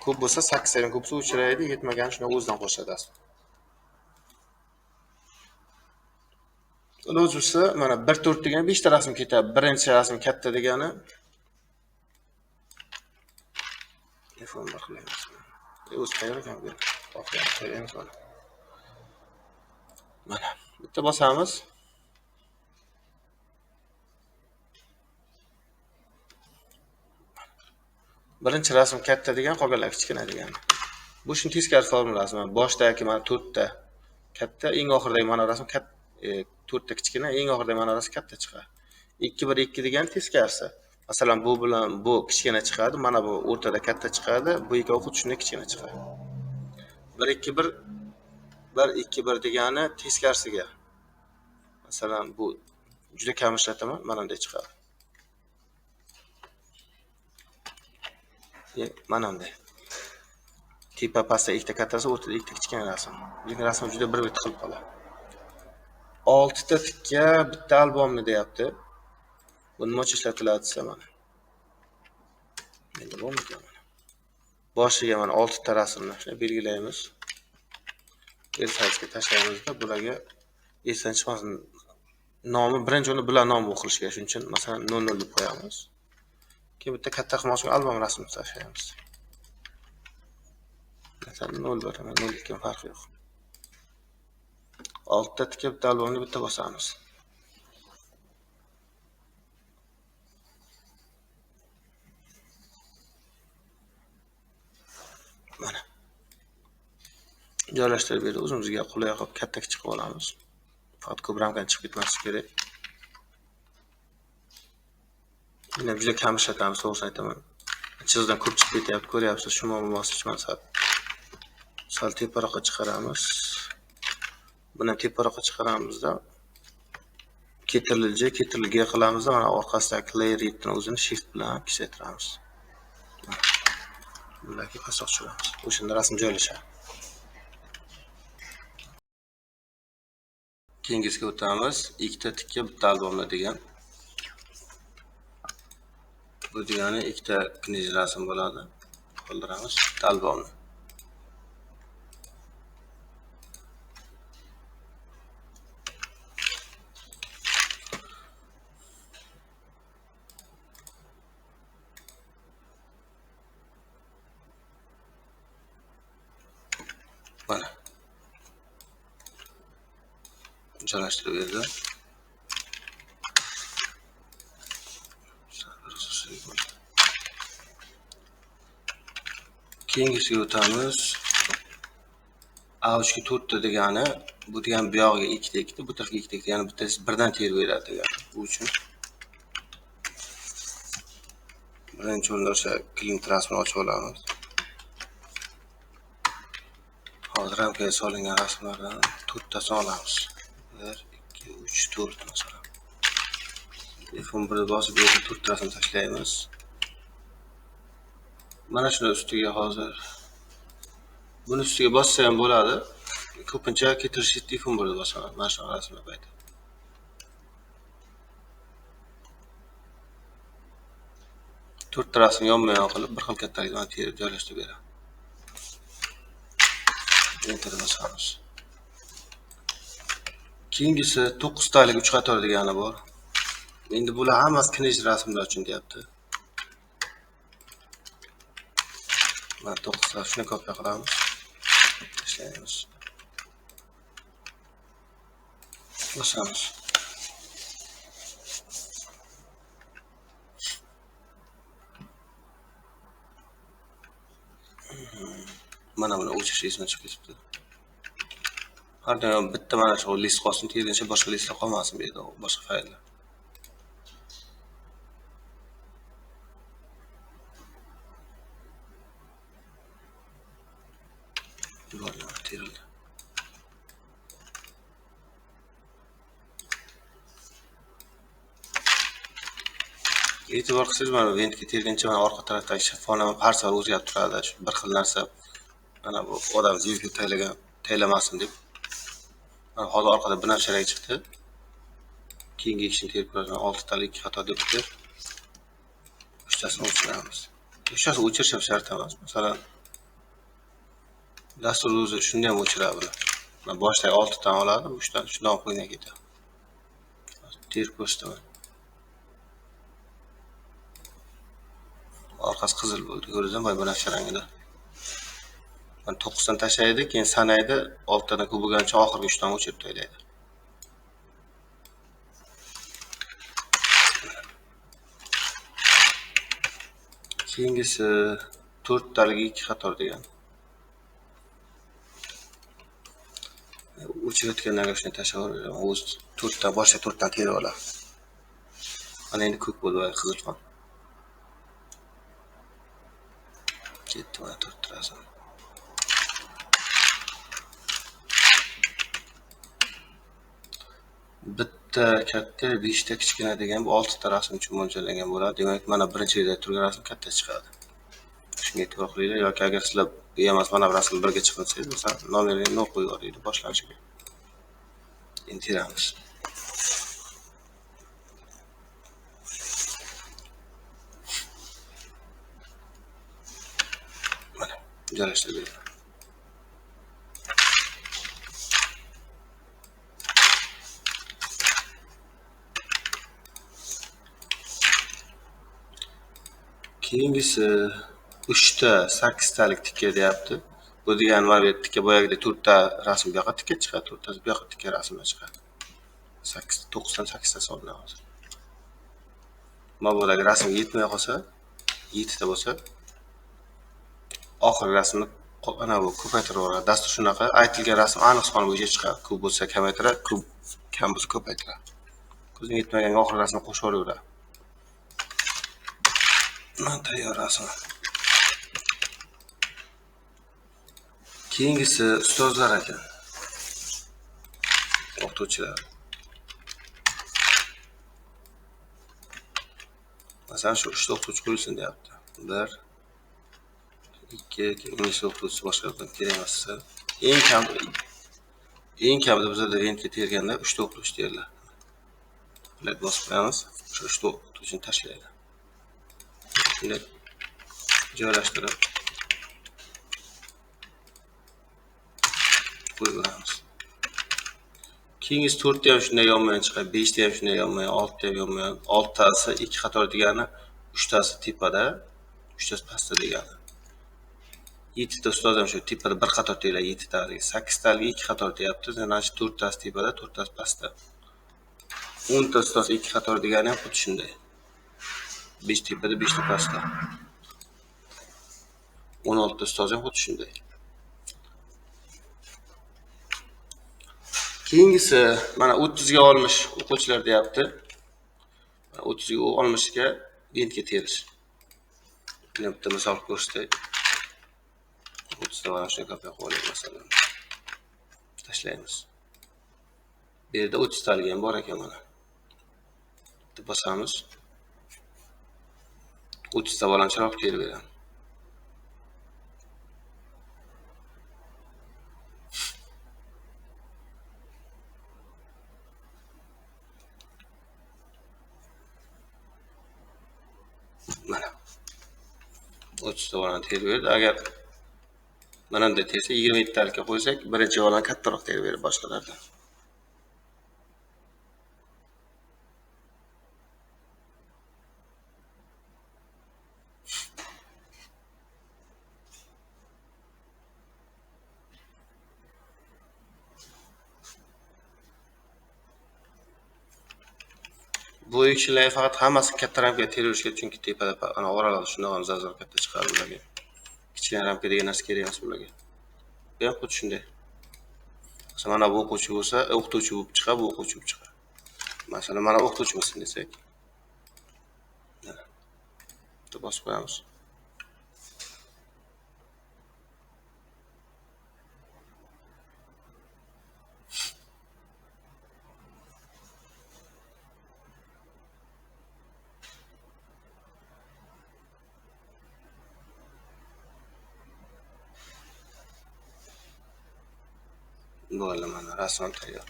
Ko'p bo'lsa 8 dan ko'p suv o'chiraydi, yetmagani shuni o'zidan qo'shadi asli. O'zi mana 1/4 degani 5 ta rasm ketadi. Birinchi rasm katta degani F11 qilaymiz. O'zi qayerga ekan bu? Qo'yamiz mana. Mana bitta bosamiz. Birinchi rasm katta degan, qolganlar kichkina degan. Bu shuni teskari formulasi. Mana boshdagi mana 4 ta katta, eng oxirdagi mana rasm katta, 4 ta kichkina, eng oxirdagi mana rasm katta chiqadi. 2-1-2 degan teskarisi. Masalan, bu bilan bu kichkina chiqadi, mana bu o'rtada katta chiqadi, bu ikkovi xuddi shunday kichkina chiqadi. 1-2-1 1 2 1 degani teskarisiga. Masalan, bu juda kam ishlataman, mana bunday chiqadi. Mana bunday. Tepa pastda ikkita kattasi, o'rtada ikkita kichkina rasm. Lekin rasm juda bir-bir qilib qoladi. 6 ta tikka bitta albomni deyapti. Bu nima uchun ishlatiladi desa mana. Endi bo'lmaydi. Boshiga mana 6 ta rasmni shunday belgilaymiz. Elsaytga tashlaymiz-da, bularga esdan chiqmasin. Nomi birinchi o'rni bilan nom o'qilishi kerak. Shuning uchun masalan 00 deb qo'yamiz. Keyin bitta katta qilmoqchi uchun albom rasmini tashlaymiz. Masalan 01, 02 farqi yo'q. 6 ta tikka bitta albomni bitta bosamiz. Mana. Joylashtirib berdi. O'zimizga qulay qilib katta kichik qilib olamiz. Faqat ko'p ramkadan chiqib ketmasligi kerak. Buni juda kam ishlatamiz, to'g'risini aytaman. Chizdan ko'p chiqib ketyapti, ko'ryapsiz, shu muammosi chiqmasa. Sal teparoqqa chiqaramiz. Buni teparoqqa chiqaramizda Ctrl-J, Ctrl-G qilamizda mana orqasidagi layer yetini o'zini shift bilan kichraytiramiz. Bularga pastroq tushiramiz. O'shanda rasm joylashadi. Keyingisiga o'tamiz. Ikkita tikka bitta albomlar degan. Bu degani ikkita knij rasm bo'ladi. Qoldiramiz bitta albomni. Mana. Joylashtirib berdi. Keyingisiga o'tamiz. A3 ga 4 ta degani, bu degani bu yog'iga 2 ta 2 ta, bu tarafga 2 ta 2 ta, ya'ni bittasi birdan terib beradi degani. Bu uchun birinchi o'rinda o'sha clean rasmni ochib olamiz. Hozir ramkaga solingan rasmlardan 4 tasini olamiz. 1 2 3 4 masalan. F11 bosib yerga 4 rasm tashlaymiz. Mana shuni ustiga hozir buni ustiga bossa ham bo'ladi. Ko'pincha Ctrl Shift F11 bosaman. Mana shu rasmni payti. To'rtta rasm yonma-yon qilib bir xil kattalikda terib joylashtirib beradi. Enter bosamiz. Keyingisi 9 talik 3 qator degani bor. Endi bular hammasi knij rasmlar uchun deyapti. Mana 9 ta shuni kopiya qilamiz. Tashlaymiz. Bosamiz. Mana buni o'chirish esimdan chiqib ketibdi. Har doim bitta mana shu list qolsin, terguncha boshqa listlar qolmasin bu yerda, boshqa fayllar. Terildi. E'tibor qilsangiz mana bu endi terguncha mana orqa tarafdagi shaffonama har safar o'zgarib turadi. Shu bir xil narsa mana bu odam zevga taylamasin deb. Mana hozir orqada bir narsalar chiqdi. Keyingi ishni terib ko'raman. 6 talik xato debdi. 3 tasini o'chiramiz. 3 tasini o'chirish ham shart emas. Masalan, dastur o'zi shuni ham o'chiradi. Mana boshdagi 6 tani oladi, 3 tani shundan qo'ygan ketadi. Terib ko'rsataman. Orqasi qizil bo'ldi. Ko'rdingizmi? Bu naqsh rangida. Mana 9 tani tashlaydi, keyin sanaydi, 6 tadan ko'p bo'lgancha oxirgi 3 tani o'chirib tashlaydi. Keyingisi 4 talik 2 qator degan. O'chirayotganlarga shuni tashlab yuboraman. O'z 4 ta boshqa 4 tani terib oladi. Mana endi ko'k bo'ldi va qizil fon. Ketdi mana 4 rasm. bitta katta, 5 ta kichkina degan bu 6 ta rasm uchun mo'ljallangan bo'ladi. Demak, mana birinchi reyda turgan rasm katta chiqadi. Shunga e'tibor qilinglar yoki agar sizlar bu emas mana bu rasm birga chiqinsangiz, masalan, nomerini 0 qo'yib yuboringlar boshlanishiga. Endi teramiz. Mana joylashtirib beraman. Keyingisi 3 ta 8 talik tikka deyapti. Bu degani mana bu tikka boyagidek 4 ta rasm bu yoqqa tikka chiqadi, 4 tasi bu yoqqa tikka rasmlar chiqadi. 8 9 dan 8 ta olinadi hozir. Mana bulardagi rasm yetmay qolsa, 7 ta bo'lsa, oxirgi rasmni ana bu ko'paytirib yuboradi. Dastur shunaqa, aytilgan rasm aniq son bo'yicha chiqadi. Ko'p bo'lsa kamaytiradi, ko'p kam bo'lsa ko'paytiradi. Ko'zga yetmaganga oxirgi rasmni qo'shib yuboraveradi. Mana tayyor rasm. Keyingisi ustozlar ekan. O'qituvchilar. Masalan, shu 3 ta o'qituvchi qo'yilsin deyapti. 1 2 ingliz o'qituvchisi boshqa yoqdan kerak emas. Eng kamida bizda rentga terganda 3 ta o'qituvchi teriladi. Bularni bosib qo'yamiz. Shu 3 ta o'qituvchini tashlaydi. Shunday joylashtirib qo'yamiz. Keyingisi 4 ta ham shunday yonma-yon chiqadi, 5 ta ham shunday yonma-yon, 6 ta ham yonma-yon. 6 tasi 2 qator degani 3 tasi tepada, 3 tasi pastda degani. 7 ta ustoz ham shu tepada bir qator teriladi, 7 talik. 8 talik 2 qator deyapti. Yana shu 4 tasi tepada, 4 tasi pastda. 10 ta ustoz 2 qator degani ham xuddi shunday. 5 tepada, 5 ta pastda. 16 ta ustoz ham xuddi shunday. Keyingisi mana 30 ga olmish o'quvchilar deyapti. 30 ga olmishga rentga terish. Buni bitta misol ko'rsatay. 30 ta mana shunday qilib qo'yaylik masalan. Tashlaymiz. Bu yerda 30 talik ham bor ekan mana. Bitta bosamiz. 30 ta balancharoq terib beradi. Mana 30 ta valani terib berdi. Agar mana bunday tersa 27 talikka qo'ysak, birinchi valani kattaroq terib beradi boshqalardan. Bu ikkilar faqat hammasi katta ramkaga terishga, chunki tepada ana oralarda shunday ham zazor katta chiqadi bularga. Kichkina ramka degan narsa kerak emas bularga. Bu ham xuddi shunday. Masalan, mana bu o'quvchi bo'lsa, o'qituvchi bo'lib chiqadi, bu o'quvchi bo'lib chiqadi. Masalan, mana o'qituvchimisin desak. Mana. Bitta bosib qo'yamiz. Bo'ldi, mana rasm tayyor.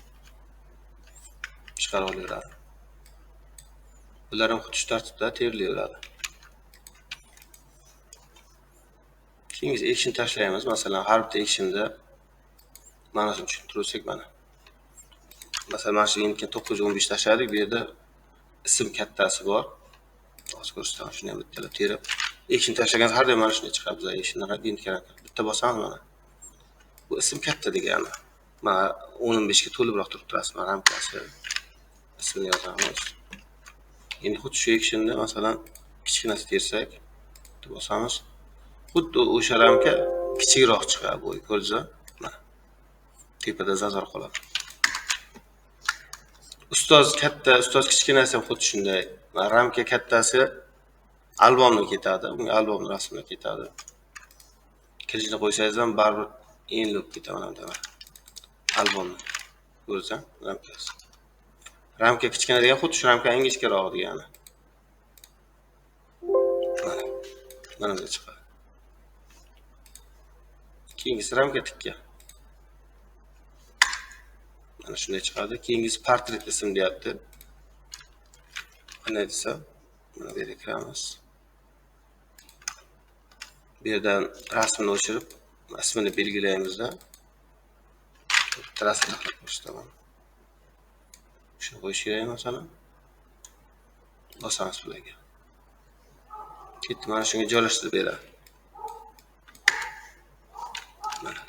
Chiqarib olaveradi. Bular ham xuddi shu tartibda terilaveradi. Keyingi action tashlaymiz. Masalan, har bitta actionda mana shuni tushuntirsak mana. Masalan, mana shu endi 915 tashladik. Bu yerda ism kattasi bor. Hozir ko'rsataman, shuni ham bittalab terib. Action tashlagan har doim mana shunday chiqadi. Bizlar actionlar endi kerak. Bitta bosamiz mana. Bu ism katta degani. Mana 15 ga to'liqroq turibdi rasman ramkasi. Ismini yozamiz. Endi xuddi shu actionni masalan kichkinasi tersak, bitta bosamiz. Xuddi o'sha ramka kichikroq chiqadi bo'yi, ko'rdingizmi? Mana. Tepada zazor qoladi. Ustoz katta, ustoz kichkinasi ham xuddi shunday. Ramka kattasi albomga ketadi, bunga albomning rasmiga ketadi. Kirishni qo'ysangiz ham baribir enlib ketaveradi. Albomni ko'rsan, ramkasi. Ramka kichkina degan xuddi shu ramka ingichkaroq degani. Mana bunday chiqadi. Keyingisi ramka tikka. Mana shunday chiqadi. Keyingisi portret ism deyapti. Qanday desa, mana bu yerga kiramiz. Bu yerdan rasmni o'chirib, ismini belgilaymizda. Rasmni tahlil ko'rsataman. Shuni qo'yish kerak masalan. Bosamiz bularga. Ketdi, mana shunga joylashtirib beradi. Mana.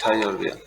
Tayyor bu ham.